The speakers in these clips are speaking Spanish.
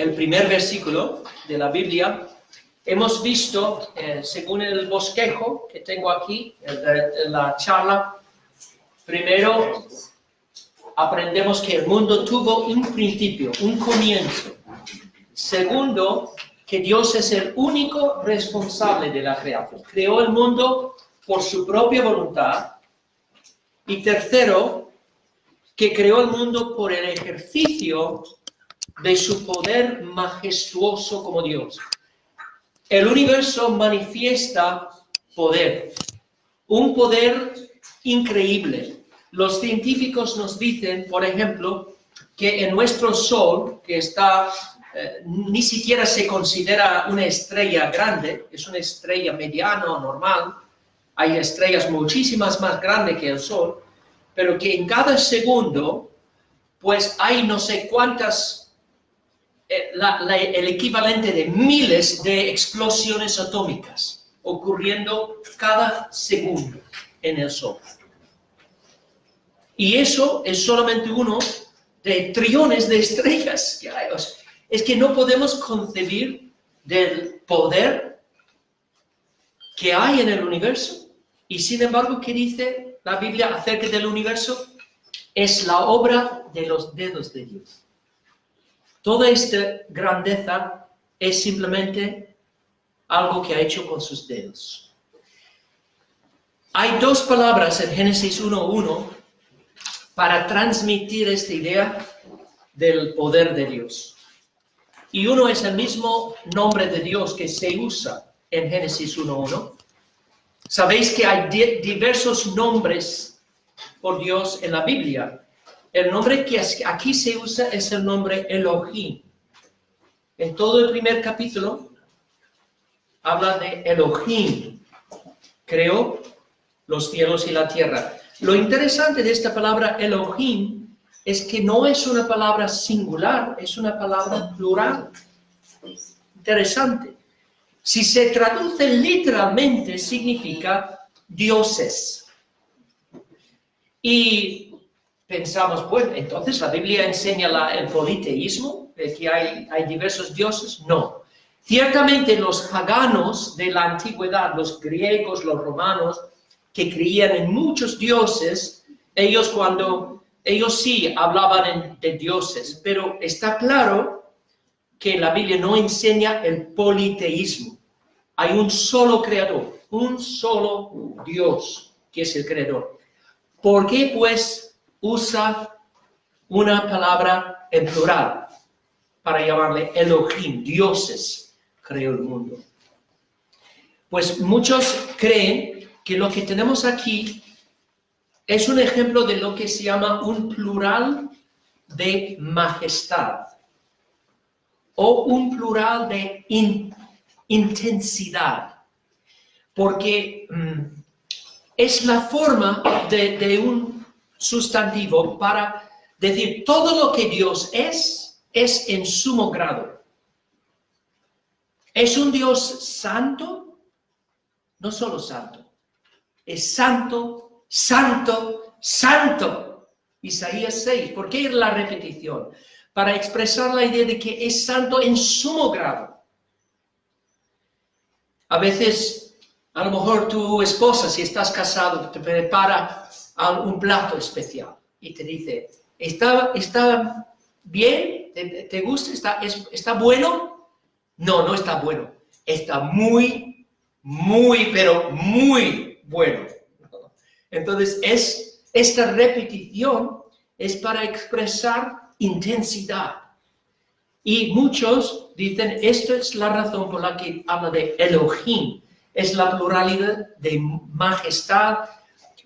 el primer versículo de la Biblia, hemos visto, según el bosquejo que tengo aquí, en la charla, primero aprendemos que el mundo tuvo un principio, un comienzo. Segundo, que Dios es el único responsable de la creación. Creó el mundo por su propia voluntad. Y tercero, que creó el mundo por el ejercicio de su poder majestuoso como Dios. El universo manifiesta poder, un poder increíble. Los científicos nos dicen, por ejemplo, que en nuestro Sol, que está, ni siquiera se considera una estrella grande, es una estrella mediana o normal, hay estrellas muchísimas más grandes que el Sol, pero que en cada segundo, pues hay no sé cuántas, el equivalente de miles de explosiones atómicas ocurriendo cada segundo en el Sol. Y eso es solamente uno de trillones de estrellas que hay. Es que no podemos concebir del poder que hay en el universo. Y sin embargo, ¿qué dice la Biblia acerca del universo? Es la obra de los dedos de Dios. Toda esta grandeza es simplemente algo que ha hecho con sus dedos. Hay dos palabras en Génesis 1:1 para transmitir esta idea del poder de Dios. Y uno es el mismo nombre de Dios que se usa en Génesis 1:1. Sabéis que hay diversos nombres por Dios en la Biblia. El nombre que aquí se usa es el nombre Elohim. En todo el primer capítulo habla de Elohim. Creó los cielos y la tierra. Lo interesante de esta palabra Elohim es que no es una palabra singular, es una palabra plural. Interesante. Si se traduce literalmente, significa dioses. Y pensamos, bueno, entonces la Biblia enseña el politeísmo, de que hay diversos dioses. No. Ciertamente los paganos de la antigüedad, los griegos, los romanos, que creían en muchos dioses, ellos sí hablaban de dioses, pero está claro que la Biblia no enseña el politeísmo. Hay un solo creador, un solo Dios, que es el creador. ¿Por qué, pues, usa una palabra en plural para llamarle Elohim, dioses, creó el mundo? Pues muchos creen que lo que tenemos aquí es un ejemplo de lo que se llama un plural de majestad o un plural de intensidad, porque es la forma de un sustantivo para decir todo lo que Dios es en sumo grado. ¿Es un Dios santo? No solo santo. Es santo, santo, santo. Isaías 6. ¿Por qué la repetición? Para expresar la idea de que es santo en sumo grado. A veces, a lo mejor tu esposa, si estás casado, te prepara un plato especial y te dice, ¿está bien? ¿Te gusta? ¿Está bueno? No, no está bueno. Está muy, pero muy bueno. Entonces, esta repetición es para expresar intensidad. Y muchos dicen, esto es la razón por la que habla de Elohim. Es la pluralidad de majestad,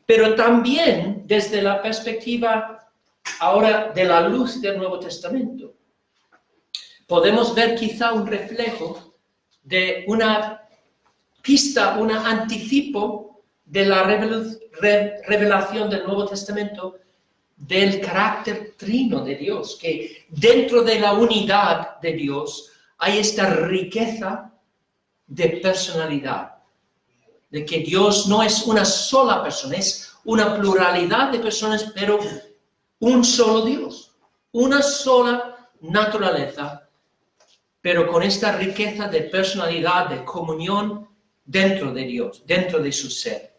pero también desde la perspectiva ahora de la luz del Nuevo Testamento. Podemos ver quizá un reflejo de una pista, un anticipo de la revelación del Nuevo Testamento del carácter trino de Dios, que dentro de la unidad de Dios hay esta riqueza de personalidad, de que Dios no es una sola persona, es una pluralidad de personas, pero un solo Dios, una sola naturaleza pero con esta riqueza de personalidad, de comunión dentro de Dios, dentro de su ser.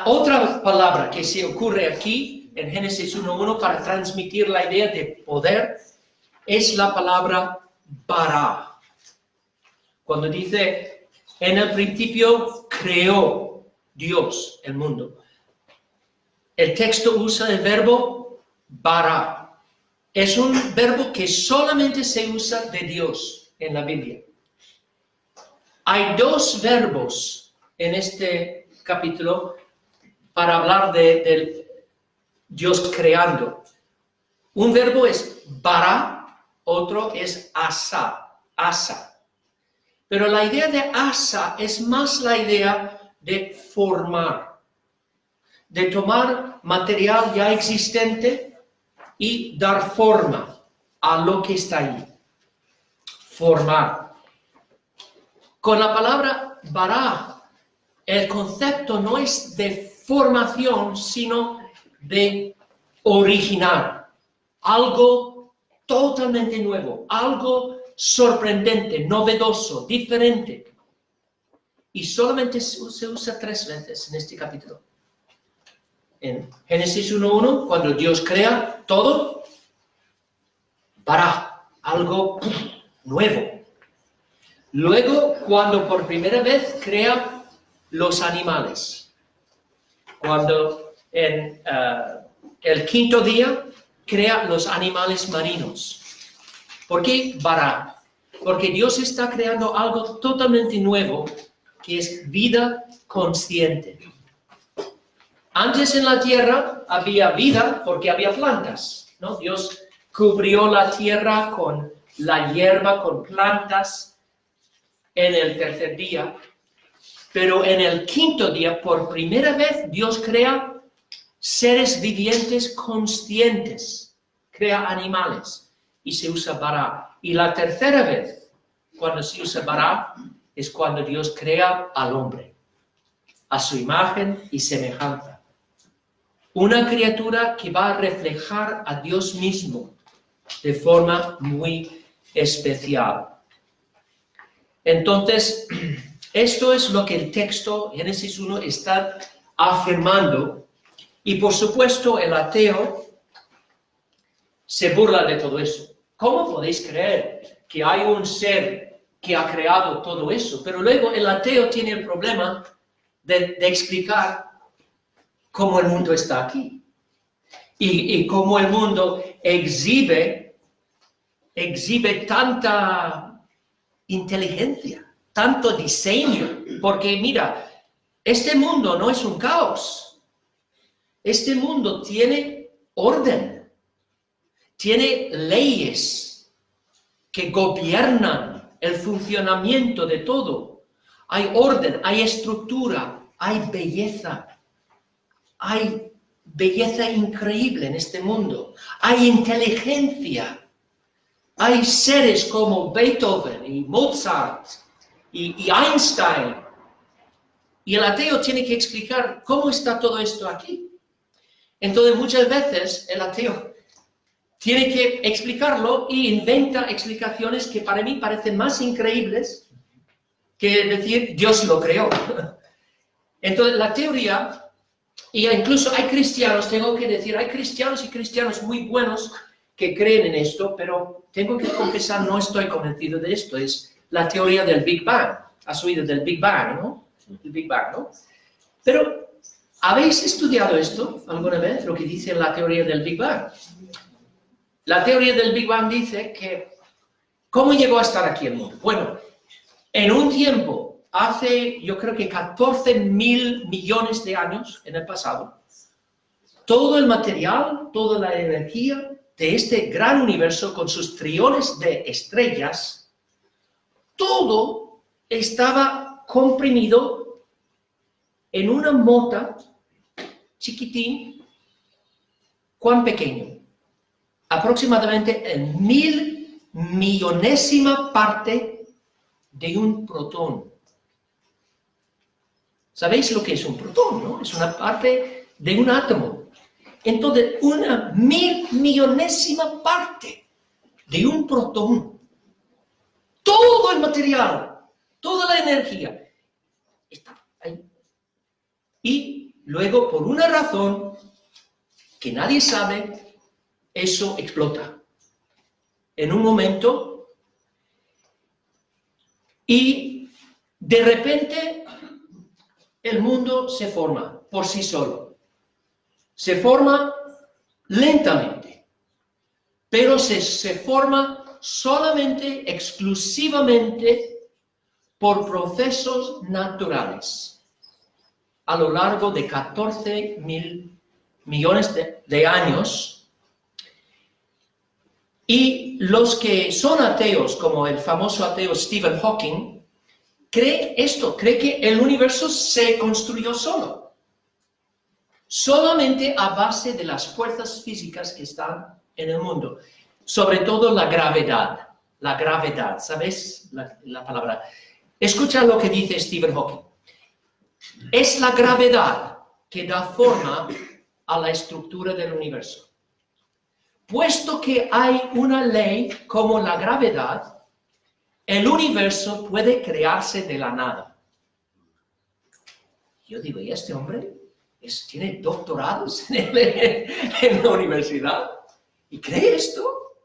Otra palabra que se ocurre aquí en Génesis 1:1 para transmitir la idea de poder es la palabra bara. Cuando dice, en el principio creó Dios el mundo. El texto usa el verbo bara. Es un verbo que solamente se usa de Dios en la Biblia. Hay dos verbos en este capítulo para hablar de Dios creando. Un verbo es bara, otro es asa. Pero la idea de asa es más la idea de formar, de tomar material ya existente y dar forma a lo que está ahí. Formar. Con la palabra bara, el concepto no es de formación, sino de originar. Algo totalmente nuevo, algo sorprendente, novedoso, diferente. Y solamente se usa 3 veces en este capítulo. En Génesis 1:1, cuando Dios crea todo, para algo nuevo. Luego, cuando por primera vez crea los animales. Cuando en el 5.º día crea los animales marinos. ¿Por qué bara? Porque Dios está creando algo totalmente nuevo, que es vida consciente. Antes en la tierra había vida porque había plantas, ¿no? Dios cubrió la tierra con la hierba, con plantas en el 3.er día. Pero en el 5.º día, por primera vez, Dios crea seres vivientes conscientes. Crea animales y se usa bara. Y la 3.ª vez, cuando se usa bara, es cuando Dios crea al hombre, a su imagen y semejanza. Una criatura que va a reflejar a Dios mismo de forma muy especial. Entonces, esto es lo que el texto Génesis 1 está afirmando. Y por supuesto, el ateo se burla de todo eso. ¿Cómo podéis creer que hay un ser que ha creado todo eso? Pero luego el ateo tiene el problema de explicar cómo el mundo está aquí. Y cómo el mundo exhibe tanta inteligencia, tanto diseño. Porque mira, este mundo no es un caos. Este mundo tiene orden. Tiene leyes que gobiernan el funcionamiento de todo. Hay orden, hay estructura, hay belleza. Hay belleza increíble en este mundo. Hay inteligencia. Hay seres como Beethoven y Mozart y Einstein. Y el ateo tiene que explicar cómo está todo esto aquí. Entonces muchas veces el ateo tiene que explicarlo y inventa explicaciones que para mí parecen más increíbles que decir Dios lo creó. Entonces la teoría... Y incluso hay cristianos, tengo que decir, hay cristianos y cristianos muy buenos que creen en esto, pero tengo que confesar, no estoy convencido de esto. Es la teoría del Big Bang. Has oído del Big Bang, ¿no? El Big Bang, ¿no? Pero, ¿habéis estudiado esto alguna vez, lo que dice la teoría del Big Bang? La teoría del Big Bang dice que, ¿cómo llegó a estar aquí el mundo? Bueno, en un tiempo... Hace, yo creo que 14.000 millones de años en el pasado, todo el material, toda la energía de este gran universo con sus trillones de estrellas, todo estaba comprimido en una mota chiquitín, ¿cuán pequeño? Aproximadamente en 1.000 millonésima parte de un protón. ¿Sabéis lo que es un protón, no? Es una parte de un átomo. Entonces, una 1.000 millonésima parte de un protón. Todo el material, toda la energía está ahí. Y luego, por una razón que nadie sabe, eso explota en un momento y de repente el mundo se forma por sí solo. Se forma lentamente, pero se forma solamente, exclusivamente por procesos naturales a lo largo de 14.000 millones de años. Y los que son ateos, como el famoso ateo Stephen Hawking, cree que el universo se construyó solo, solamente a base de las fuerzas físicas que están en el mundo, sobre todo la gravedad, ¿sabes la palabra? Escucha lo que dice Stephen Hawking. Es la gravedad que da forma a la estructura del universo. Puesto que hay una ley como la gravedad, el universo puede crearse de la nada. Yo digo, ¿y este hombre tiene doctorados en la universidad? ¿Y cree esto?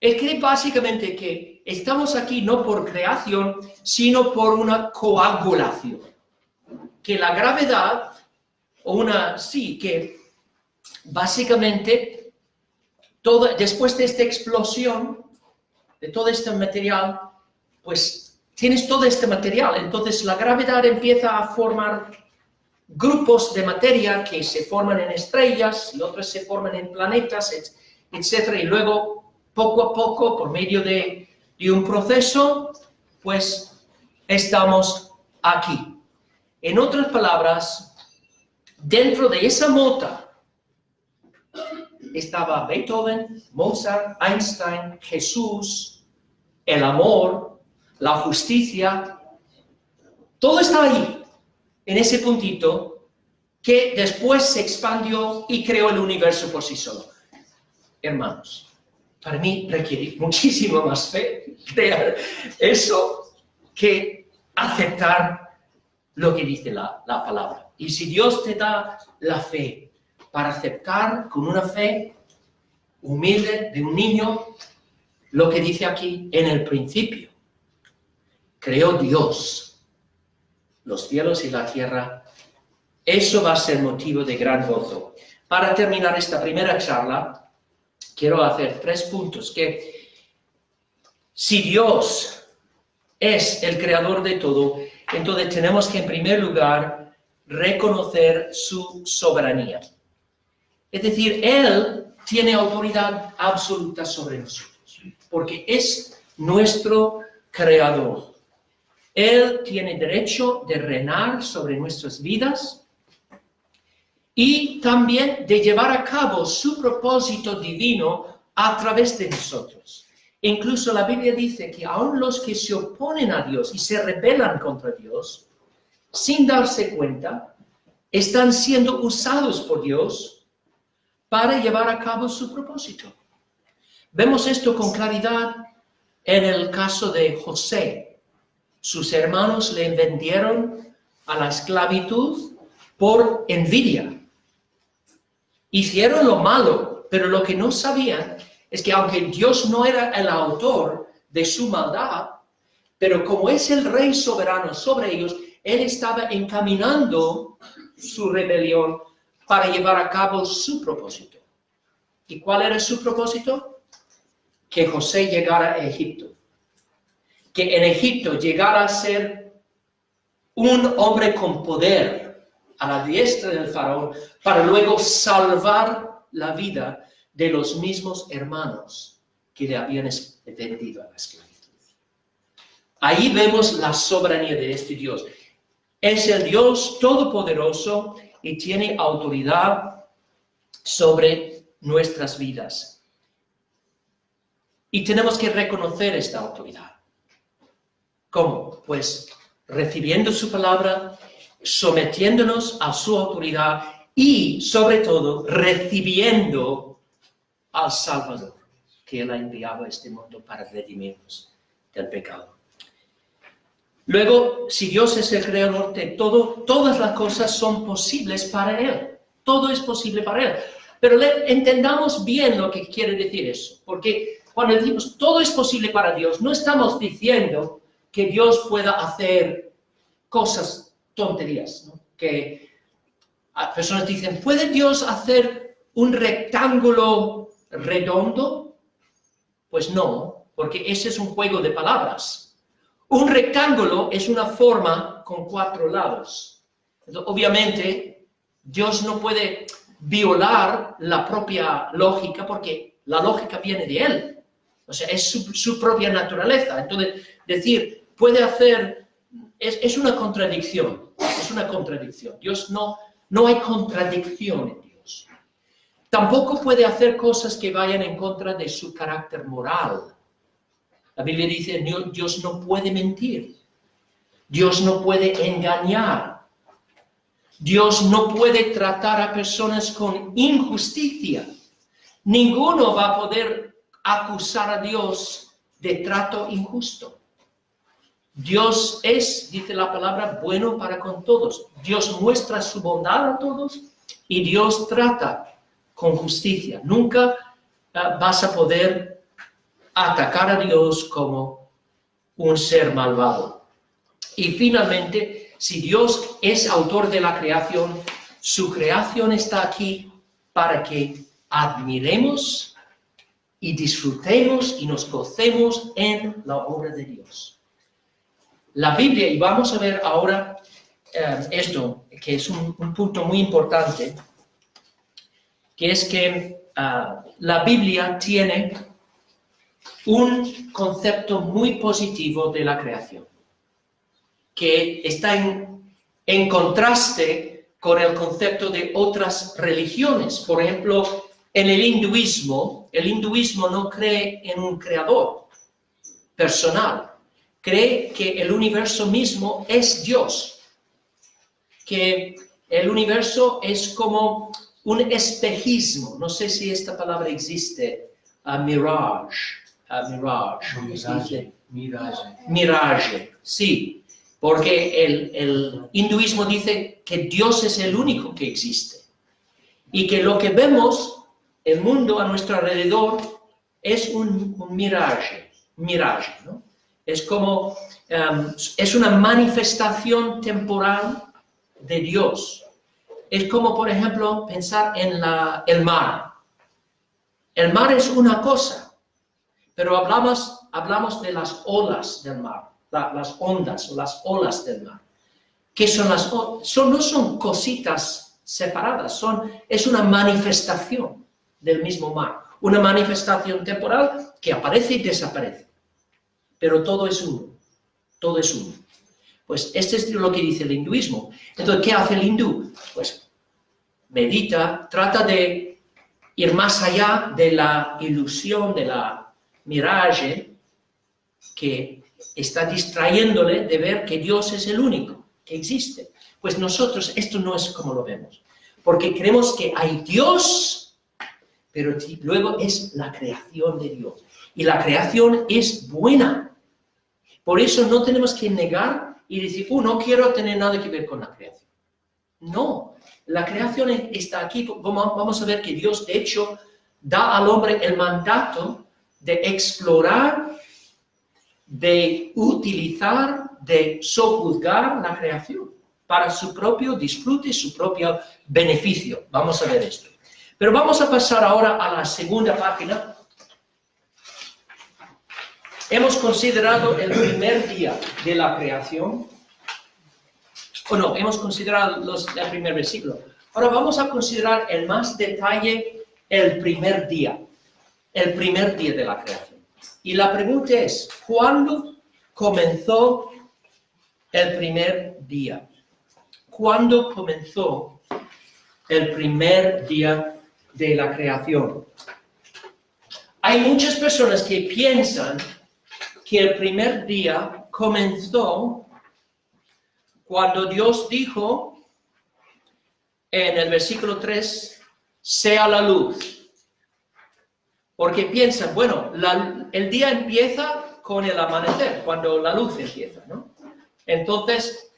Él cree básicamente que estamos aquí no por creación, sino por una coagulación. Que la gravedad, que básicamente después de esta explosión, de todo este material, pues tienes todo este material. Entonces la gravedad empieza a formar grupos de materia que se forman en estrellas y otros se forman en planetas, etc. Y luego, poco a poco, por medio de un proceso, pues estamos aquí. En otras palabras, dentro de esa mota estaba Beethoven, Mozart, Einstein, Jesús, el amor, la justicia. Todo estaba allí, en ese puntito, que después se expandió y creó el universo por sí solo. Hermanos, para mí requiere muchísimo más fe creer eso que aceptar lo que dice la palabra. Y si Dios te da la fe para aceptar con una fe humilde de un niño, lo que dice aquí, en el principio creó Dios los cielos y la tierra, eso va a ser motivo de gran gozo. Para terminar esta primera charla, quiero hacer 3 puntos. Que si Dios es el creador de todo, entonces tenemos que en primer lugar reconocer su soberanía. Es decir, Él tiene autoridad absoluta sobre nosotros, porque es nuestro creador. Él tiene derecho de reinar sobre nuestras vidas y también de llevar a cabo su propósito divino a través de nosotros. Incluso la Biblia dice que aun los que se oponen a Dios y se rebelan contra Dios, sin darse cuenta, están siendo usados por Dios para llevar a cabo su propósito. Vemos esto con claridad en el caso de José. Sus hermanos le vendieron a la esclavitud por envidia. Hicieron lo malo, pero lo que no sabían es que aunque Dios no era el autor de su maldad, pero como es el rey soberano sobre ellos, Él estaba encaminando su rebelión para llevar a cabo su propósito. ¿Y cuál era su propósito? Que José llegara a Egipto. Que en Egipto llegara a ser un hombre con poder a la diestra del faraón para luego salvar la vida de los mismos hermanos que le habían vendido a la esclavitud. Ahí vemos la soberanía de este Dios. Es el Dios todopoderoso y tiene autoridad sobre nuestras vidas. Y tenemos que reconocer esta autoridad. ¿Cómo? Pues recibiendo su palabra, sometiéndonos a su autoridad y, sobre todo, recibiendo al Salvador, que Él ha enviado a este mundo para redimirnos del pecado. Luego, si Dios es el creador de todo, todas las cosas son posibles para Él. Todo es posible para Él. Pero entendamos bien lo que quiere decir eso. Porque cuando decimos todo es posible para Dios, no estamos diciendo que Dios pueda hacer cosas, tonterías, ¿no? Que personas dicen, ¿puede Dios hacer un rectángulo redondo? Pues no, porque ese es un juego de palabras. Un rectángulo es una forma con 4 lados. Entonces, obviamente, Dios no puede violar la propia lógica porque la lógica viene de Él. O sea, es su propia naturaleza. Entonces, decir, puede hacer, es una contradicción. Es una contradicción. Dios no hay contradicción en Dios. Tampoco puede hacer cosas que vayan en contra de su carácter moral. La Biblia dice, Dios no puede mentir. Dios no puede engañar. Dios no puede tratar a personas con injusticia. Ninguno va a poder acusar a Dios de trato injusto. Dios es, dice la palabra, bueno para con todos. Dios muestra su bondad a todos y Dios trata con justicia. Nunca vas a poder atacar a Dios como un ser malvado. Y finalmente, si Dios es autor de la creación, su creación está aquí para que admiremos y disfrutemos y nos gocemos en la obra de Dios. La Biblia, y vamos a ver ahora esto, que es un punto muy importante, que es que la Biblia tiene un concepto muy positivo de la creación, que está en contraste con el concepto de otras religiones. Por ejemplo, en el hinduismo no cree en un creador personal. Cree que el universo mismo es Dios, que el universo es como un espejismo. No sé si esta palabra existe, mirage, sí, porque el hinduismo dice que Dios es el único que existe y que lo que vemos, el mundo a nuestro alrededor, es un mirage, ¿no? Es como, es una manifestación temporal de Dios. Es como, por ejemplo, pensar en el mar. El mar es una cosa, pero hablamos de las olas del mar, las ondas o las olas del mar. ¿Qué son las olas? No son cositas separadas, es una manifestación del mismo mar. Una manifestación temporal que aparece y desaparece. Pero todo es uno, todo es uno. Pues este es lo que dice el hinduismo. Entonces, ¿qué hace el hindú? Pues medita, trata de ir más allá de la ilusión, de la mirage, que está distrayéndole de ver que Dios es el único que existe. Pues nosotros esto no es como lo vemos, porque creemos que hay Dios, pero luego es la creación de Dios. Y la creación es buena. Por eso no tenemos que negar y decir, no quiero tener nada que ver con la creación. No, la creación está aquí. Vamos a ver que Dios, de hecho, da al hombre el mandato de explorar, de utilizar, de sojuzgar la creación para su propio disfrute, su propio beneficio. Vamos a ver esto. Pero vamos a pasar ahora a la segunda página. Hemos considerado el primer día de la creación. Hemos considerado el primer versículo. Ahora vamos a considerar en más detalle el primer día de la creación. Y la pregunta es, ¿cuándo comenzó el primer día? ¿Cuándo comenzó el primer día de la creación? Hay muchas personas que piensan que el primer día comenzó cuando Dios dijo en el versículo 3, sea la luz. Porque piensan, bueno, el día empieza con el amanecer, cuando la luz empieza, ¿no? Entonces,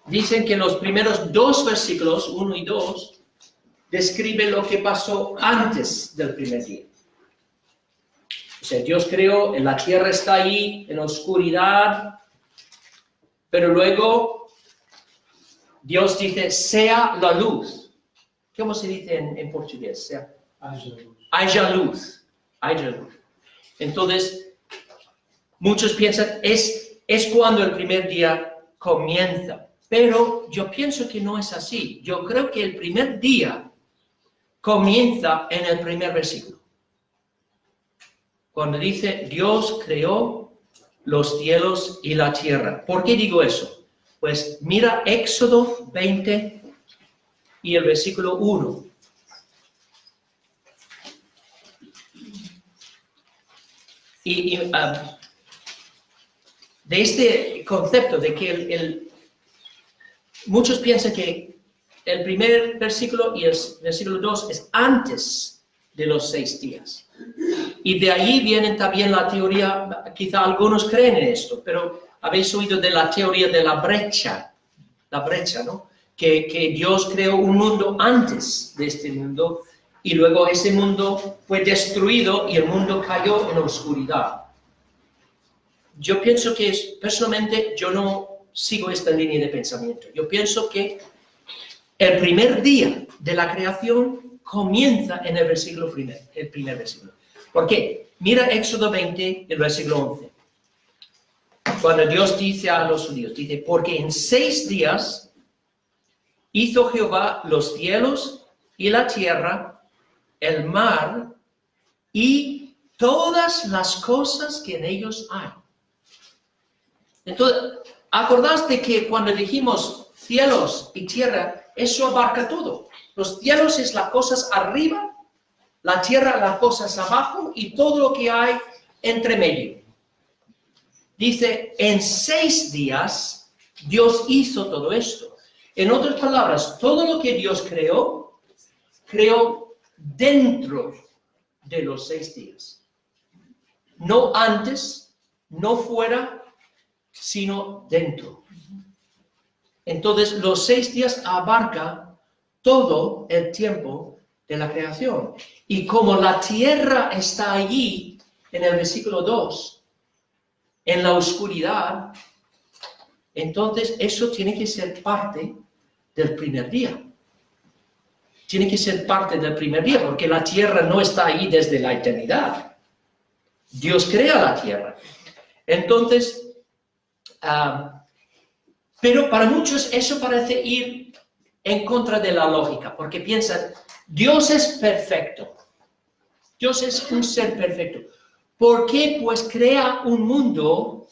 dicen que los primeros 2 versículos, 1 y 2, describen lo que pasó antes del primer día. O sea, Dios creó, la tierra está ahí en oscuridad, pero luego Dios dice, sea la luz. ¿Cómo se dice en portugués? Haja luz. Haja luz. Entonces, muchos piensan, es cuando el primer día comienza. Pero yo pienso que no es así. Yo creo que el primer día comienza en el primer versículo. Cuando dice, Dios creó los cielos y la tierra. ¿Por qué digo eso? Pues mira Éxodo 20 y el versículo 1. De este concepto de que muchos piensan que el primer versículo y el versículo 2 es antes de los 6 días. Y de ahí viene también la teoría, quizá algunos creen en esto, pero habéis oído de la teoría de la brecha, ¿no? Que Dios creó un mundo antes de este mundo y luego ese mundo fue destruido y el mundo cayó en la oscuridad. Yo pienso que, personalmente, yo no sigo esta línea de pensamiento. Yo pienso que el primer día de la creación comienza en el primer versículo. ¿Por qué? Mira Éxodo 20, el versículo 11. Cuando Dios dice a los judíos, dice, porque en 6 días hizo Jehová los cielos y la tierra, el mar y todas las cosas que en ellos hay. Entonces, acordaste que cuando dijimos cielos y tierra, eso abarca todo. Los cielos es las cosas arriba, la tierra las cosas abajo y todo lo que hay entre medio. Dice, en 6 días Dios hizo todo esto. En otras palabras, todo lo que Dios creó dentro de los 6 días. No antes, no fuera, sino dentro. Entonces, los 6 días abarca todo el tiempo de la creación. Y como la tierra está allí, en el versículo 2, en la oscuridad, entonces eso tiene que ser parte del primer día. Tiene que ser parte del primer día, porque la tierra no está ahí desde la eternidad. Dios crea la tierra. Entonces, pero para muchos eso parece ir en contra de la lógica, porque piensan, Dios es perfecto. Dios es un ser perfecto. ¿Por qué pues crea un mundo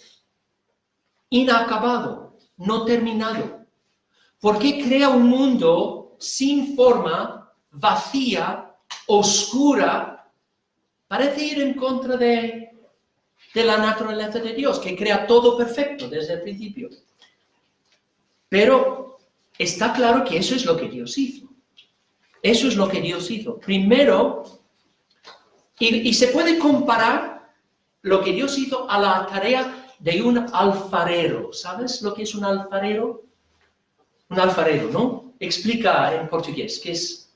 inacabado, no terminado? ¿Por qué crea un mundo sin forma, vacía, oscura? Parece ir en contra de la naturaleza de Dios, que crea todo perfecto desde el principio. Pero está claro que eso es lo que Dios hizo. Eso es lo que Dios hizo. Primero, y se puede comparar lo que Dios hizo a la tarea de un alfarero. ¿Sabes lo que es un alfarero? Un alfarero, ¿no? Explica en portugués, ¿qué es?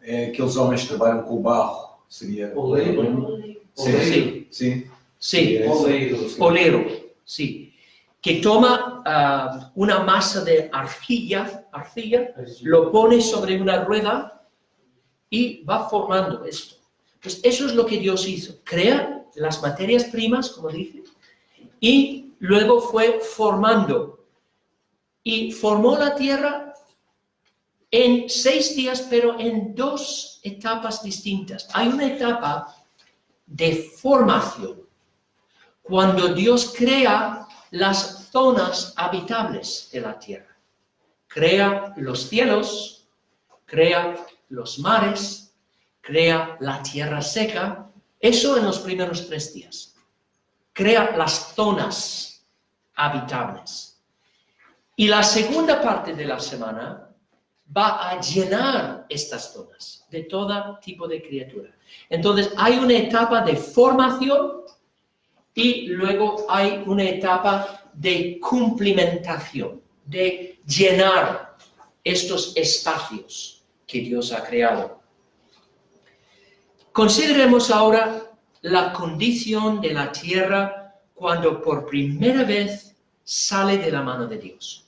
É aqueles homens que trabalham com o barro. Seria... Oleiro. Sim, sim. Sí, Oleiro. olero, sí. Que toma una masa de arcilla, lo pone sobre una rueda y va formando esto. Pues eso es lo que Dios hizo. Crea las materias primas, como dice, y luego fue formando. Y formó la tierra en 6 días, pero en 2 etapas distintas. Hay una etapa de formación, cuando Dios crea las zonas habitables de la tierra. Crea los cielos, crea los mares, crea la tierra seca, eso en los primeros 3 días. Crea las zonas habitables. Y la segunda parte de la semana, va a llenar estas zonas de todo tipo de criatura. Entonces, hay una etapa de formación y luego hay una etapa de cumplimentación, de llenar estos espacios que Dios ha creado. Consideremos ahora la condición de la tierra cuando por primera vez sale de la mano de Dios.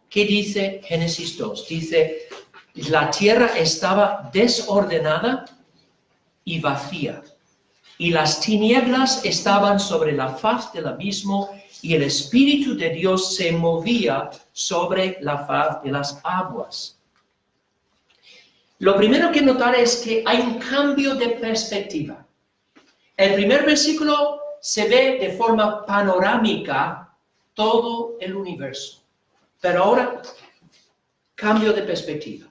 ¿Qué dice Génesis 2? Dice, la tierra estaba desordenada y vacía, y las tinieblas estaban sobre la faz del abismo, y el Espíritu de Dios se movía sobre la faz de las aguas. Lo primero que notar es que hay un cambio de perspectiva. El primer versículo se ve de forma panorámica todo el universo. Pero ahora, cambio de perspectiva.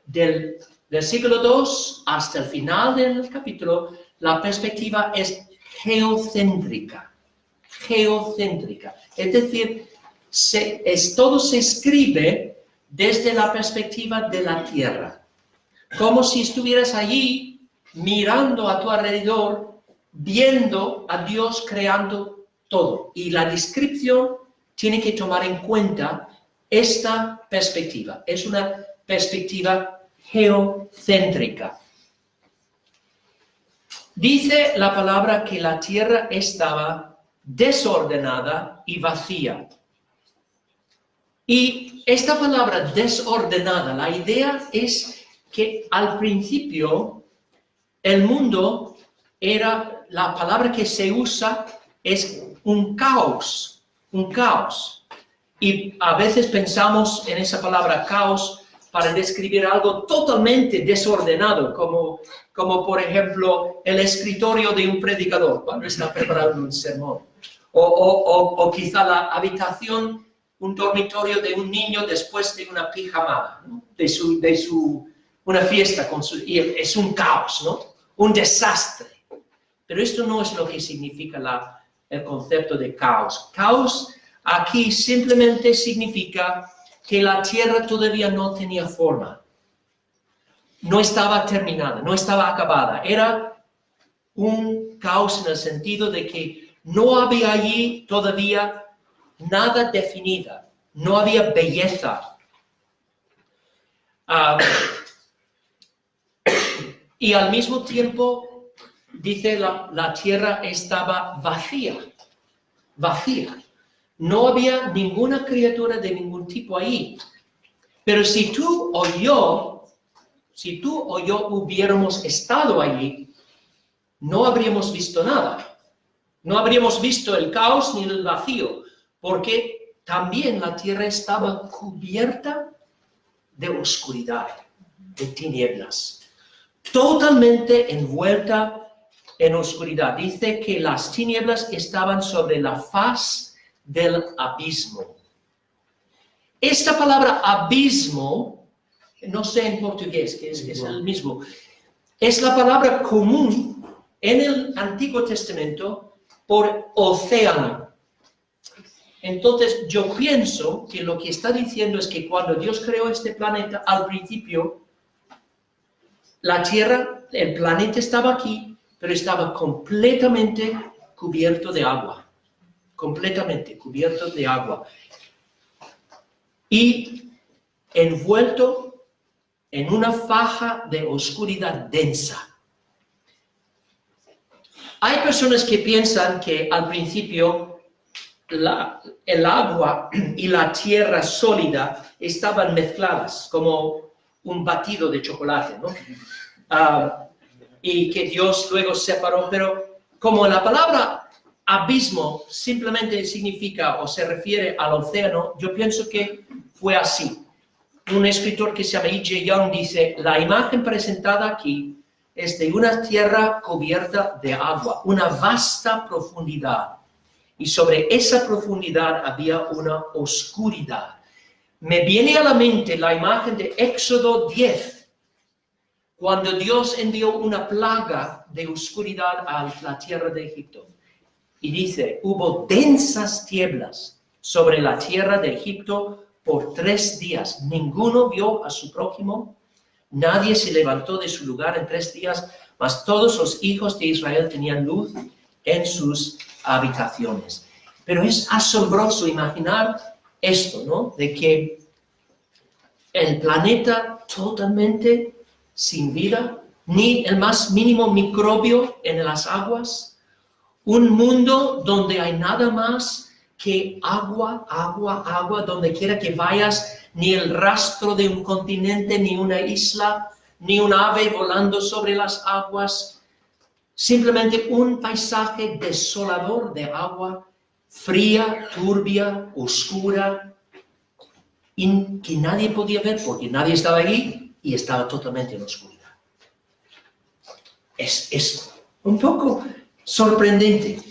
Del versículo 2 hasta el final del capítulo, la perspectiva es geocéntrica. Geocéntrica. Es decir, todo se escribe desde la perspectiva de la tierra. Como si estuvieras allí mirando a tu alrededor, viendo a Dios creando todo. Y la descripción tiene que tomar en cuenta esta perspectiva. Es una perspectiva geocéntrica. Dice la palabra que la tierra estaba desordenada y vacía. Y esta palabra desordenada, la idea es que al principio el mundo era, la palabra que se usa es un caos. Un caos. Y a veces pensamos en esa palabra caos para describir algo totalmente desordenado, como por ejemplo el escritorio de un predicador cuando está preparando un sermón. O quizá la habitación, un dormitorio de un niño después de una pijamada, ¿no? Una fiesta, y es un caos, ¿no? Un desastre. Pero esto no es lo que significa el concepto de caos. Caos aquí simplemente significa que la tierra todavía no tenía forma. No estaba terminada, no estaba acabada. Era un caos en el sentido de que no había allí todavía nada definido. No había belleza. Y al mismo tiempo, dice la tierra estaba vacía. Vacía. No había ninguna criatura de ningún tipo ahí. Pero si tú o yo hubiéramos estado allí, no habríamos visto nada. No habríamos visto el caos ni el vacío, porque también la tierra estaba cubierta de oscuridad, de tinieblas. Totalmente envuelta en oscuridad. Dice que las tinieblas estaban sobre la faz del abismo. Esta palabra abismo, no sé en portugués, que es el mismo, es la palabra común en el Antiguo Testamento por océano. Entonces, yo pienso que lo que está diciendo es que cuando Dios creó este planeta, al principio, la Tierra, el planeta estaba aquí, pero estaba completamente cubierto de agua. Completamente cubierto de agua. Y envuelto en una faja de oscuridad densa. Hay personas que piensan que al principio el agua y la tierra sólida estaban mezcladas como un batido de chocolate, ¿no? Y que Dios luego separó, pero como la palabra abismo simplemente significa o se refiere al océano, yo pienso que fue así. Un escritor que se llama E.J. Young dice, la imagen presentada aquí es de una tierra cubierta de agua, una vasta profundidad. Y sobre esa profundidad había una oscuridad. Me viene a la mente la imagen de Éxodo 10, cuando Dios envió una plaga de oscuridad a la tierra de Egipto. Y dice, hubo densas tinieblas sobre la tierra de Egipto por 3 días. Ninguno vio a su prójimo, nadie se levantó de su lugar en 3 días, mas todos los hijos de Israel tenían luz en sus habitaciones. Pero es asombroso imaginar esto, ¿no? De que el planeta totalmente sin vida, ni el más mínimo microbio en las aguas, un mundo donde hay nada más que agua, agua, agua, donde quiera que vayas, ni el rastro de un continente, ni una isla, ni un ave volando sobre las aguas, simplemente un paisaje desolador de agua, fría, turbia, oscura, y que nadie podía ver porque nadie estaba allí y estaba totalmente en oscuridad. Es un poco sorprendente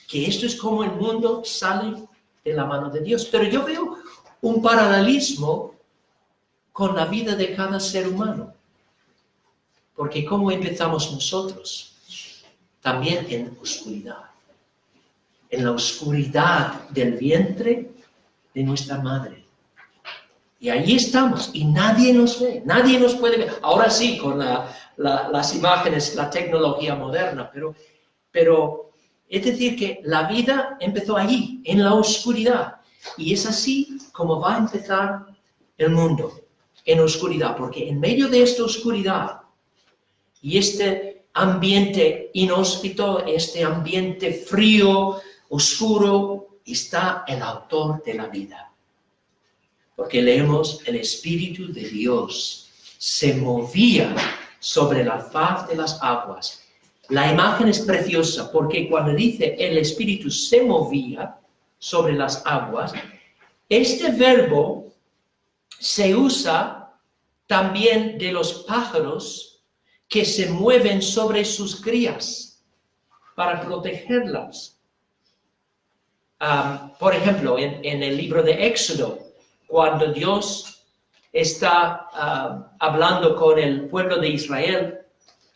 que esto es como el mundo sale de la mano de Dios. Pero yo veo un paralelismo con la vida de cada ser humano. Porque ¿cómo empezamos nosotros? También en oscuridad. En la oscuridad del vientre de nuestra madre. Y allí estamos, y nadie nos ve, nadie nos puede ver. Ahora sí, con las imágenes, la tecnología moderna, pero es decir que la vida empezó allí, en la oscuridad. Y es así como va a empezar el mundo, en oscuridad. Porque en medio de esta oscuridad y este ambiente inhóspito, este ambiente frío, oscuro, está el autor de la vida. Porque leemos, el Espíritu de Dios se movía sobre la faz de las aguas. La imagen es preciosa porque cuando dice el Espíritu se movía sobre las aguas, este verbo se usa también de los pájaros que se mueven sobre sus crías para protegerlas. Por ejemplo, en el libro de Éxodo, cuando Dios está hablando con el pueblo de Israel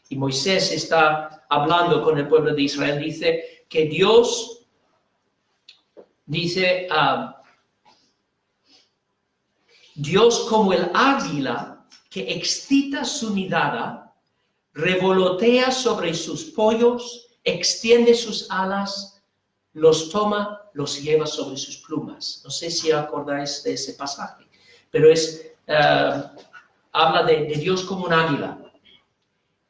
y Moisés está hablando con el pueblo de Israel, dice que Dios dice, Dios como el águila que excita su mirada, revolotea sobre sus pollos, extiende sus alas, los toma, los lleva sobre sus plumas. No sé si acordáis de ese pasaje, pero habla de Dios como un águila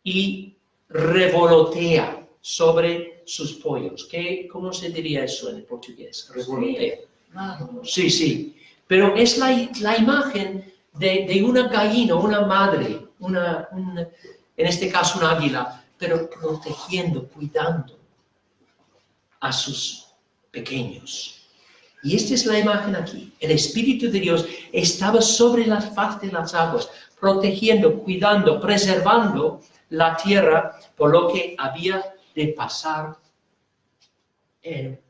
y revolotea sobre sus pollos. ¿Cómo se diría eso en portugués? Revolotea. Sí, sí. Pero es la imagen de una gallina, una madre, en este caso un águila, pero protegiendo, cuidando a sus pequeños. Y esta es la imagen aquí. El Espíritu de Dios estaba sobre la faz de las aguas, protegiendo, cuidando, preservando la tierra por lo que había de pasar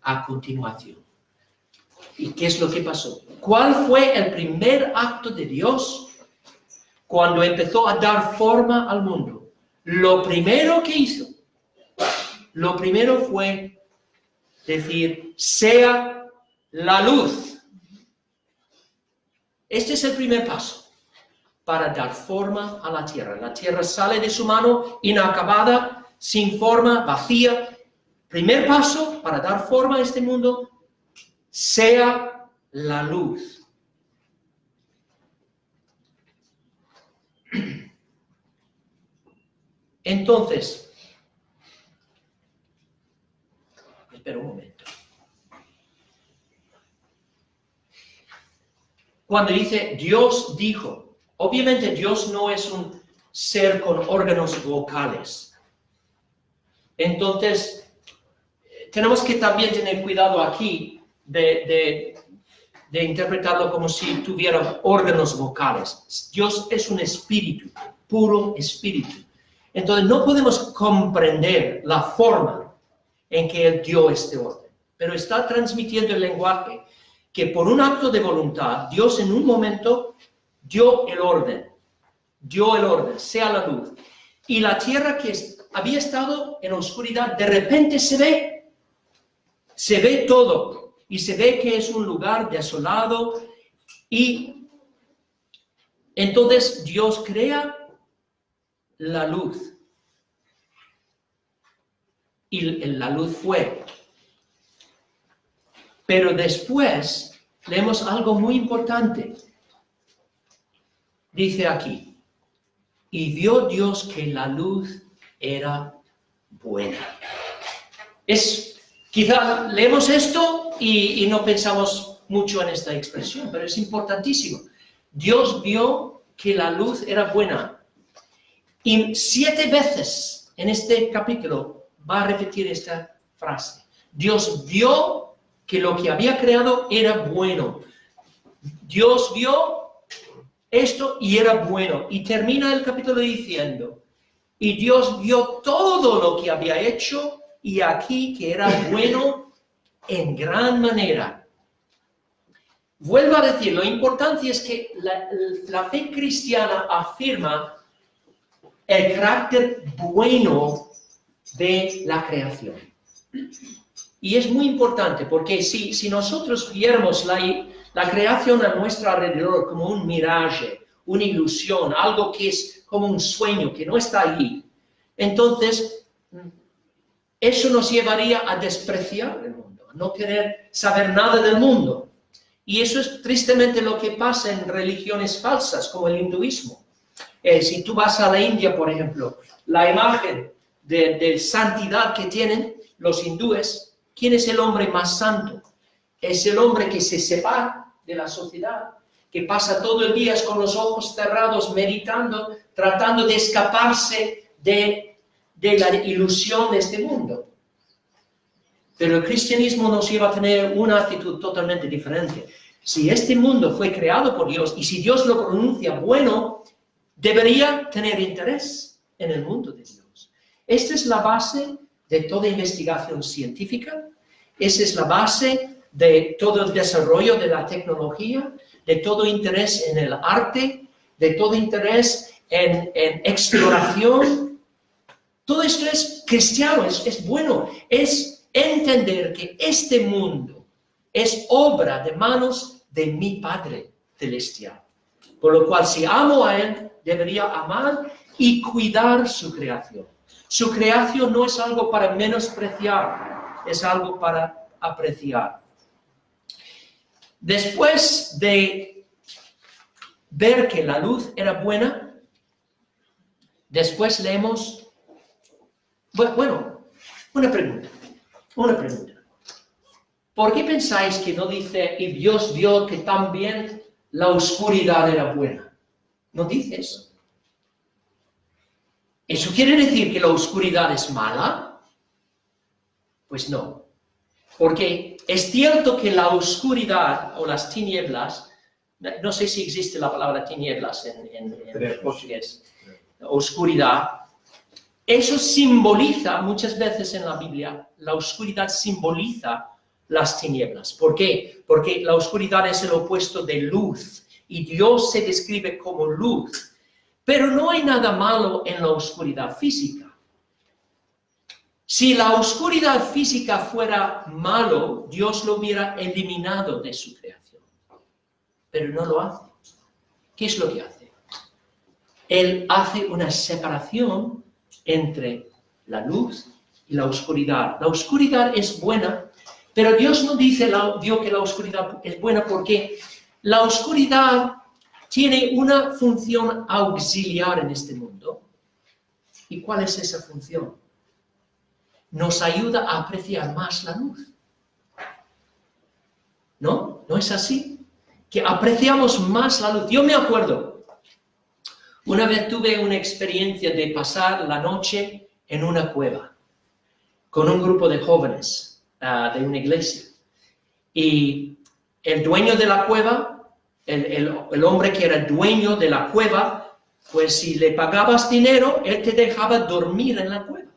a continuación. ¿Y qué es lo que pasó? ¿Cuál fue el primer acto de Dios cuando empezó a dar forma al mundo? Lo primero que hizo, fue decir, sea la luz. Este es el primer paso para dar forma a la tierra. La tierra sale de su mano inacabada, sin forma, vacía. Primer paso para dar forma a este mundo, sea la luz. Entonces, espera un momento. Cuando dice Dios dijo, obviamente Dios no es un ser con órganos vocales. Entonces, tenemos que también tener cuidado aquí de interpretarlo como si tuviera órganos vocales. Dios es un espíritu, puro espíritu. Entonces, no podemos comprender la forma en que Él dio este orden, pero está transmitiendo el lenguaje que por un acto de voluntad, Dios en un momento dio el orden, sea la luz. Y la tierra que había estado en oscuridad, de repente se ve todo, y se ve que es un lugar desolado, Y entonces Dios crea la luz. Y la luz fue. Pero después leemos algo muy importante. Dice aquí, y vio Dios que la luz era buena. Quizás leemos esto y no pensamos mucho en esta expresión, pero es importantísimo. Dios vio que la luz era buena. Y 7 veces en este capítulo va a repetir esta frase. Dios vio que lo que había creado era bueno. Dios vio esto y era bueno. Y termina el capítulo diciendo, y Dios vio todo lo que había hecho y aquí que era bueno en gran manera. Vuelvo a decir, lo importante es que la fe cristiana afirma el carácter bueno de la creación. Y es muy importante porque si nosotros viéramos la creación a nuestro alrededor como un miraje, una ilusión, algo que es como un sueño que no está allí, entonces eso nos llevaría a despreciar el mundo, a no querer saber nada del mundo. Y eso es tristemente lo que pasa en religiones falsas como el hinduismo. Si tú vas a la India, por ejemplo, la imagen de santidad que tienen los hindúes, ¿quién es el hombre más santo? Es el hombre que se separa de la sociedad, que pasa todo el día con los ojos cerrados, meditando, tratando de escaparse de la ilusión de este mundo. Pero el cristianismo nos lleva a tener una actitud totalmente diferente. Si este mundo fue creado por Dios y si Dios lo pronuncia bueno, debería tener interés en el mundo de Dios. Esta es la base de toda investigación científica, esa es la base de todo el desarrollo de la tecnología, de todo interés en el arte, de todo interés en exploración. Todo esto es cristiano, es bueno, es entender que este mundo es obra de manos de mi Padre Celestial. Por lo cual, si amo a Él, debería amar y cuidar su creación. Su creación no es algo para menospreciar, es algo para apreciar. Después de ver que la luz era buena, después leemos, bueno, una pregunta. ¿Por qué pensáis que no dice, y Dios vio que también la oscuridad era buena? No dice eso. ¿Eso quiere decir que la oscuridad es mala? Pues no. Porque es cierto que la oscuridad o las tinieblas, no sé si existe la palabra tinieblas en portugués, oscuridad, eso simboliza muchas veces en la Biblia, la oscuridad simboliza las tinieblas. ¿Por qué? Porque la oscuridad es el opuesto de luz y Dios se describe como luz. Pero no hay nada malo en la oscuridad física. Si la oscuridad física fuera malo, Dios lo hubiera eliminado de su creación. Pero no lo hace. ¿Qué es lo que hace? Él hace una separación entre la luz y la oscuridad. La oscuridad es buena, pero Dios no dice que la oscuridad es buena porque la oscuridad tiene una función auxiliar en este mundo. ¿Y cuál es esa función? Nos ayuda a apreciar más la luz. ¿No? ¿No es así? Que apreciamos más la luz. Yo me acuerdo, una vez tuve una experiencia de pasar la noche en una cueva con un grupo de jóvenes de una iglesia. Y el dueño de la cueva, el hombre que era dueño de la cueva, pues si le pagabas dinero, él te dejaba dormir en la cueva.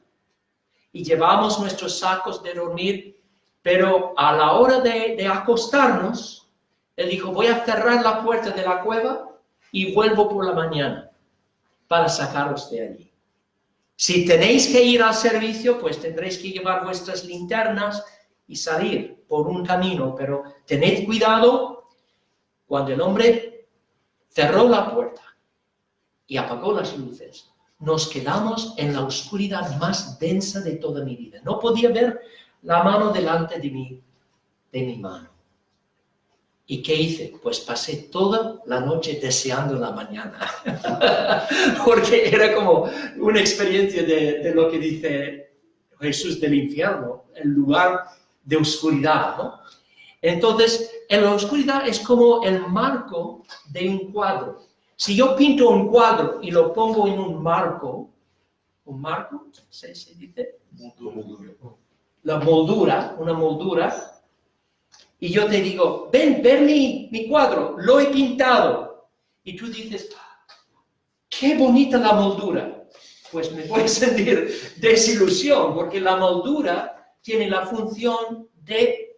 Y llevábamos nuestros sacos de dormir, pero a la hora de acostarnos, él dijo, voy a cerrar la puerta de la cueva y vuelvo por la mañana para sacaros de allí. Si tenéis que ir al servicio, pues tendréis que llevar vuestras linternas y salir por un camino, pero tened cuidado. Cuando el hombre cerró la puerta y apagó las luces, nos quedamos en la oscuridad más densa de toda mi vida. No podía ver la mano delante de mi mano. ¿Y qué hice? Pues pasé toda la noche deseando la mañana. Porque era como una experiencia de lo que dice Jesús del infierno, el lugar de oscuridad, ¿no? Entonces, en la oscuridad es como el marco de un cuadro. Si yo pinto un cuadro y lo pongo en un marco, ¿un marco? ¿Se dice? La moldura, una moldura. Y yo te digo, ven, mi cuadro, lo he pintado. Y tú dices, qué bonita la moldura. Pues me voy a sentir desilusión, porque la moldura tiene la función de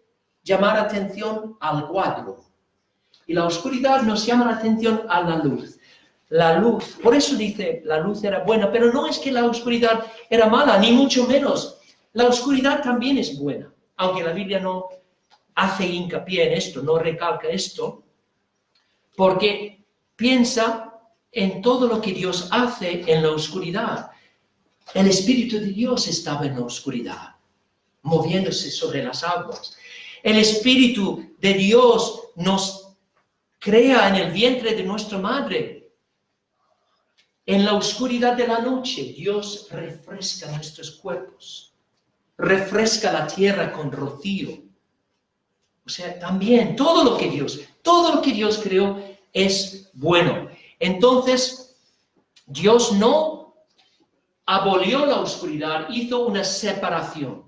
llamar atención al cuadro. Y la oscuridad nos llama la atención a la luz. La luz, por eso dice, la luz era buena, pero no es que la oscuridad era mala, ni mucho menos. La oscuridad también es buena, aunque la Biblia no hace hincapié en esto, no recalca esto, porque piensa en todo lo que Dios hace en la oscuridad. El Espíritu de Dios estaba en la oscuridad, moviéndose sobre las aguas. El Espíritu de Dios nos crea en el vientre de nuestra madre. En la oscuridad de la noche, Dios refresca nuestros cuerpos, refresca la tierra con rocío. O sea, también todo lo que Dios creó es bueno. Entonces, Dios no abolió la oscuridad, hizo una separación.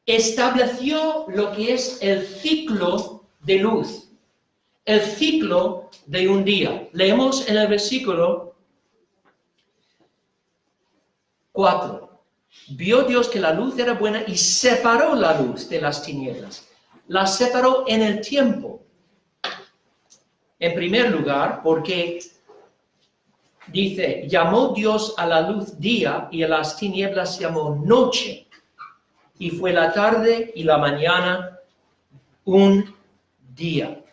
Estableció lo que es el ciclo de luz, el ciclo de un día. Leemos en el versículo 4. Vio Dios que la luz era buena y separó la luz de las tinieblas. La separó en el tiempo. En primer lugar, porque dice, llamó Dios a la luz día y a las tinieblas llamó noche. Y fue la tarde y la mañana un día.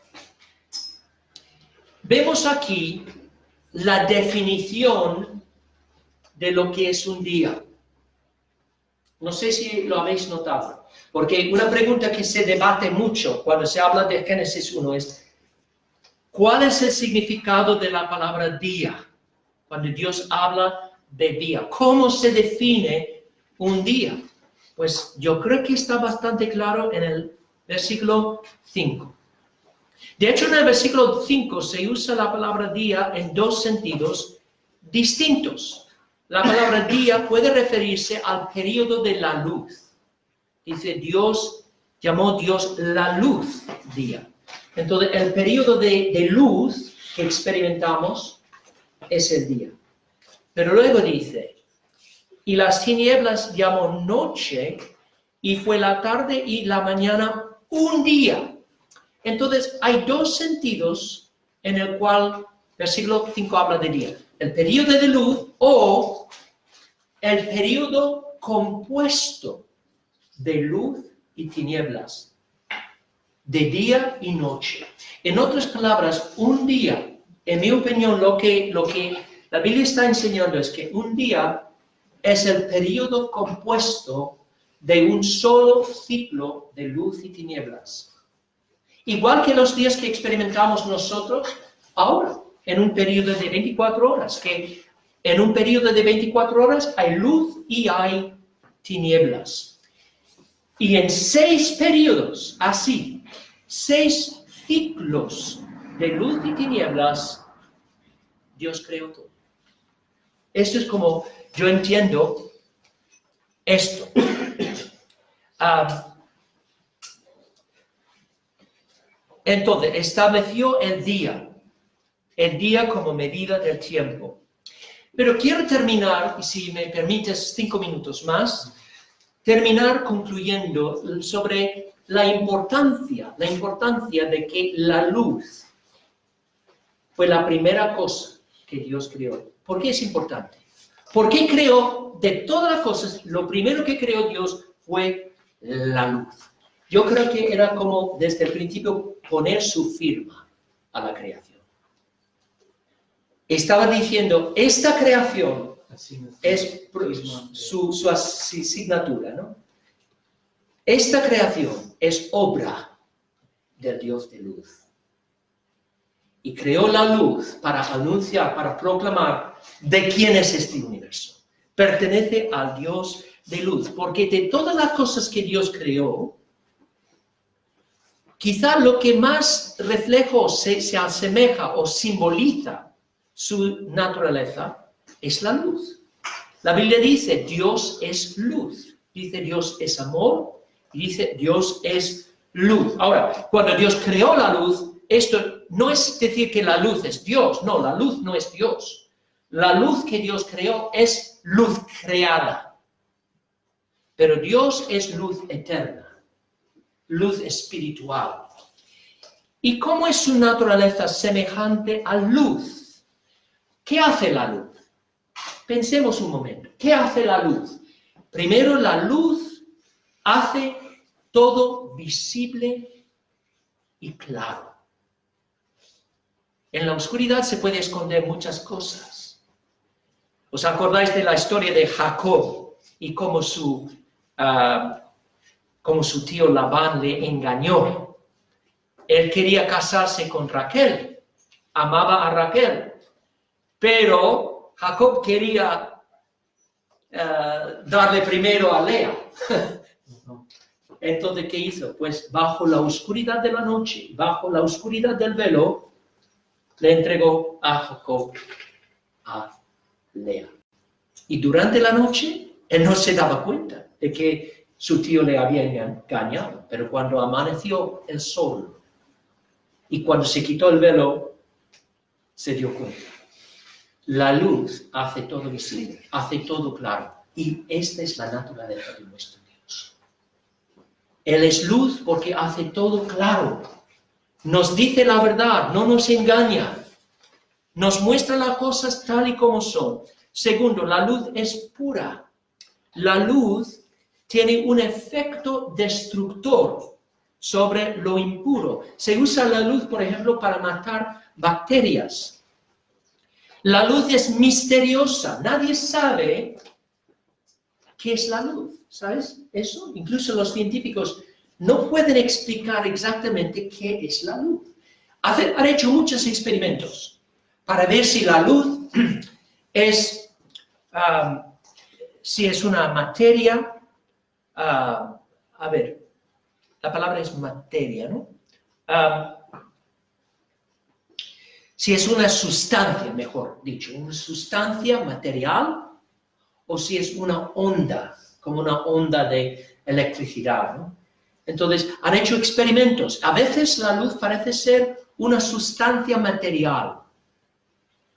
Vemos aquí la definición de lo que es un día. No sé si lo habéis notado, porque una pregunta que se debate mucho cuando se habla de Génesis 1 es, ¿cuál es el significado de la palabra día? Cuando Dios habla de día, ¿cómo se define un día? Pues yo creo que está bastante claro en el versículo 5. De hecho, en el versículo 5 se usa la palabra día en dos sentidos distintos. La palabra día puede referirse al periodo de la luz. Dice llamó Dios la luz día. Entonces, el periodo de luz que experimentamos es el día. Pero luego dice, y las tinieblas llamó noche, y fue la tarde y la mañana un día. Entonces, hay dos sentidos en el cual versículo 5 habla de día. El periodo de luz o el periodo compuesto de luz y tinieblas, de día y noche. En otras palabras, un día, en mi opinión, lo que la Biblia está enseñando es que un día es el periodo compuesto de un solo ciclo de luz y tinieblas. Igual que los días que experimentamos nosotros ahora, en un periodo de 24 horas, que en un periodo de 24 horas hay luz y hay tinieblas. Y en 6 periodos, así, 6 ciclos de luz y tinieblas, Dios creó todo. Esto es como yo entiendo esto. Entonces, estableció el día como medida del tiempo. Pero quiero terminar, y si me permites 5 minutos más, terminar concluyendo sobre la importancia de que la luz fue la primera cosa que Dios creó. ¿Por qué es importante? Porque creó, de todas las cosas, lo primero que creó Dios fue la luz. Yo creo que era como desde el principio poner su firma a la creación. Estaba diciendo, esta creación es su asignatura, ¿no? Esta creación es obra del Dios de luz. Y creó la luz para anunciar, para proclamar de quién es este universo. Pertenece al Dios de luz, porque de todas las cosas que Dios creó, quizá lo que más reflejo se asemeja o simboliza su naturaleza es la luz. La Biblia dice, Dios es luz. Dice, Dios es amor. Y dice, Dios es luz. Ahora, cuando Dios creó la luz, esto no es decir que la luz es Dios. No, la luz no es Dios. La luz que Dios creó es luz creada. Pero Dios es luz eterna, luz espiritual. ¿Y cómo es su naturaleza semejante a luz? ¿Qué hace la luz? Pensemos un momento. ¿Qué hace la luz? Primero, la luz hace todo visible y claro. En la oscuridad se puede esconder muchas cosas. ¿Os acordáis de la historia de Jacob y cómo su tío Labán le engañó? Él quería casarse con Raquel, amaba a Raquel, pero Jacob quería darle primero a Lea. Entonces, ¿qué hizo? Pues bajo la oscuridad de la noche, bajo la oscuridad del velo, le entregó a Jacob a Lea. Y durante la noche, él no se daba cuenta de que su tío le había engañado. Pero cuando amaneció el sol y cuando se quitó el velo, se dio cuenta. La luz hace todo visible, hace todo claro. Y esta es la naturaleza de nuestro Dios. Él es luz porque hace todo claro. Nos dice la verdad, no nos engaña. Nos muestra las cosas tal y como son. Segundo, la luz es pura. La luz tiene un efecto destructor sobre lo impuro. Se usa la luz, por ejemplo, para matar bacterias. La luz es misteriosa. Nadie sabe qué es la luz. ¿Sabes eso? Incluso los científicos no pueden explicar exactamente qué es la luz. Han hecho muchos experimentos para ver si la luz es, si es una materia. A ver, la palabra es materia, ¿no? Si es una sustancia, mejor dicho, una sustancia material, o si es una onda, como una onda de electricidad, ¿no? Entonces, han hecho experimentos. A veces la luz parece ser una sustancia material,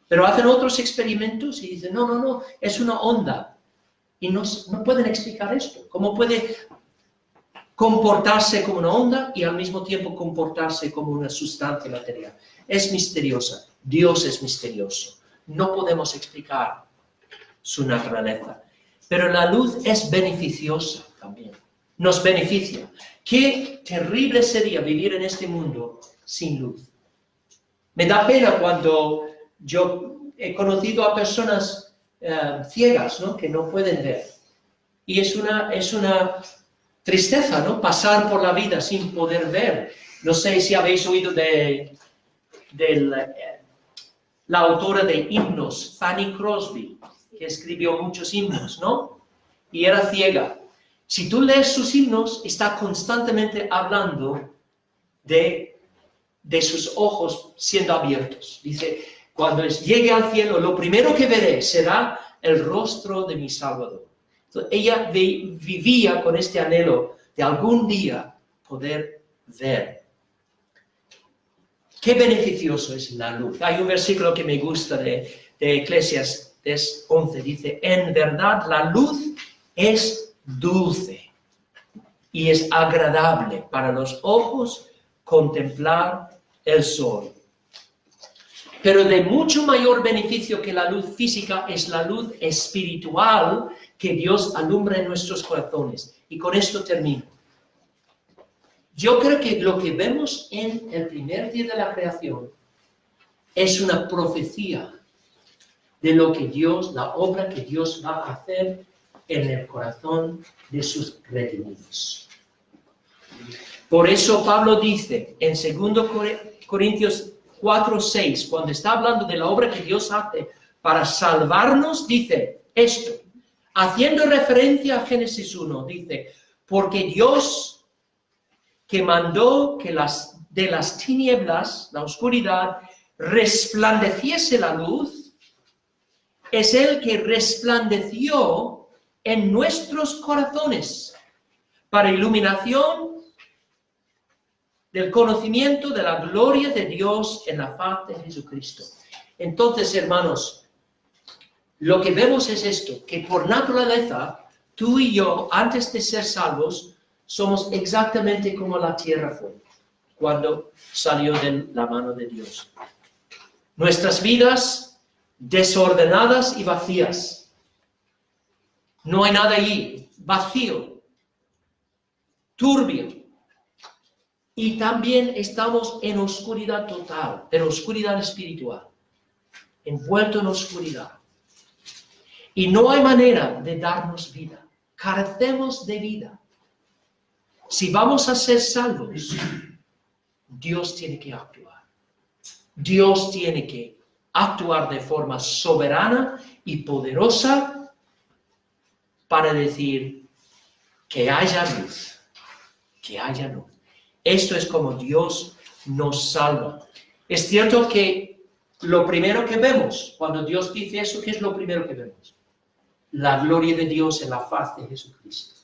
pero hacen otros experimentos y dicen, no, es una onda. Y no pueden explicar esto. ¿Cómo puede comportarse como una onda y al mismo tiempo comportarse como una sustancia material? Es misteriosa. Dios es misterioso. No podemos explicar su naturaleza. Pero la luz es beneficiosa también. Nos beneficia. Qué terrible sería vivir en este mundo sin luz. Me da pena cuando yo he conocido a personas ciegas, ¿no? Que no pueden ver. Y es una tristeza, ¿no? Pasar por la vida sin poder ver. No sé si habéis oído de la autora de himnos, Fanny Crosby, que escribió muchos himnos, ¿no? Y era ciega. Si tú lees sus himnos, está constantemente hablando de sus ojos siendo abiertos. Dice, cuando llegue al cielo, lo primero que veré será el rostro de mi Salvador. Entonces, ella vivía con este anhelo de algún día poder ver. Qué beneficioso es la luz. Hay un versículo que me gusta de Eclesiastes 11. Dice, en verdad la luz es dulce y es agradable para los ojos contemplar el sol. Pero de mucho mayor beneficio que la luz física es la luz espiritual que Dios alumbra en nuestros corazones. Y con esto termino. Yo creo que lo que vemos en el primer día de la creación es una profecía de lo que Dios, la obra que Dios va a hacer en el corazón de sus redimidos. Por eso Pablo dice en 2 Corintios 4:6, cuando está hablando de la obra que Dios hace para salvarnos, dice esto, haciendo referencia a Génesis 1, dice, porque Dios que mandó que de las tinieblas, la oscuridad, resplandeciese la luz, es el que resplandeció en nuestros corazones para iluminación del conocimiento de la gloria de Dios en la faz de Jesucristo. Entonces, hermanos, lo que vemos es esto, que por naturaleza, tú y yo, antes de ser salvos, somos exactamente como la tierra fue cuando salió de la mano de Dios. Nuestras vidas desordenadas y vacías. No hay nada allí, vacío, turbio. Y también estamos en oscuridad total, pero oscuridad espiritual, envuelto en oscuridad. Y no hay manera de darnos vida. Carecemos de vida. Si vamos a ser salvos, Dios tiene que actuar. Dios tiene que actuar de forma soberana y poderosa para decir que haya luz, que haya luz. Esto es como Dios nos salva. Es cierto que lo primero que vemos, cuando Dios dice eso, ¿qué es lo primero que vemos? La gloria de Dios en la faz de Jesucristo.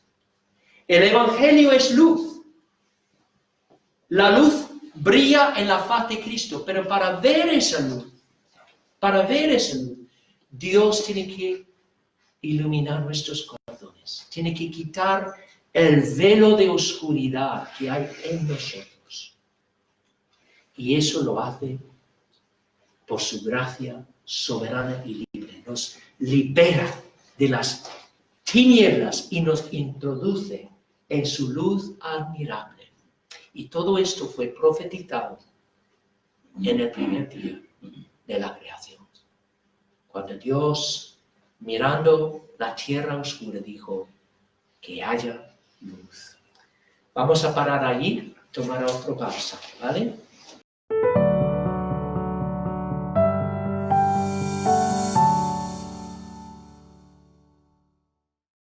El Evangelio es luz. La luz brilla en la faz de Cristo, pero para ver esa luz, Dios tiene que iluminar nuestros corazones. Tiene que quitar el velo de oscuridad que hay en nosotros. Y eso lo hace por su gracia soberana y libre. Nos libera de las tinieblas y nos introduce en su luz admirable. Y todo esto fue profetizado en el primer día de la creación. Cuando Dios, mirando la tierra oscura, dijo que haya luz. Vamos a parar allí, tomar otro pausa, ¿vale?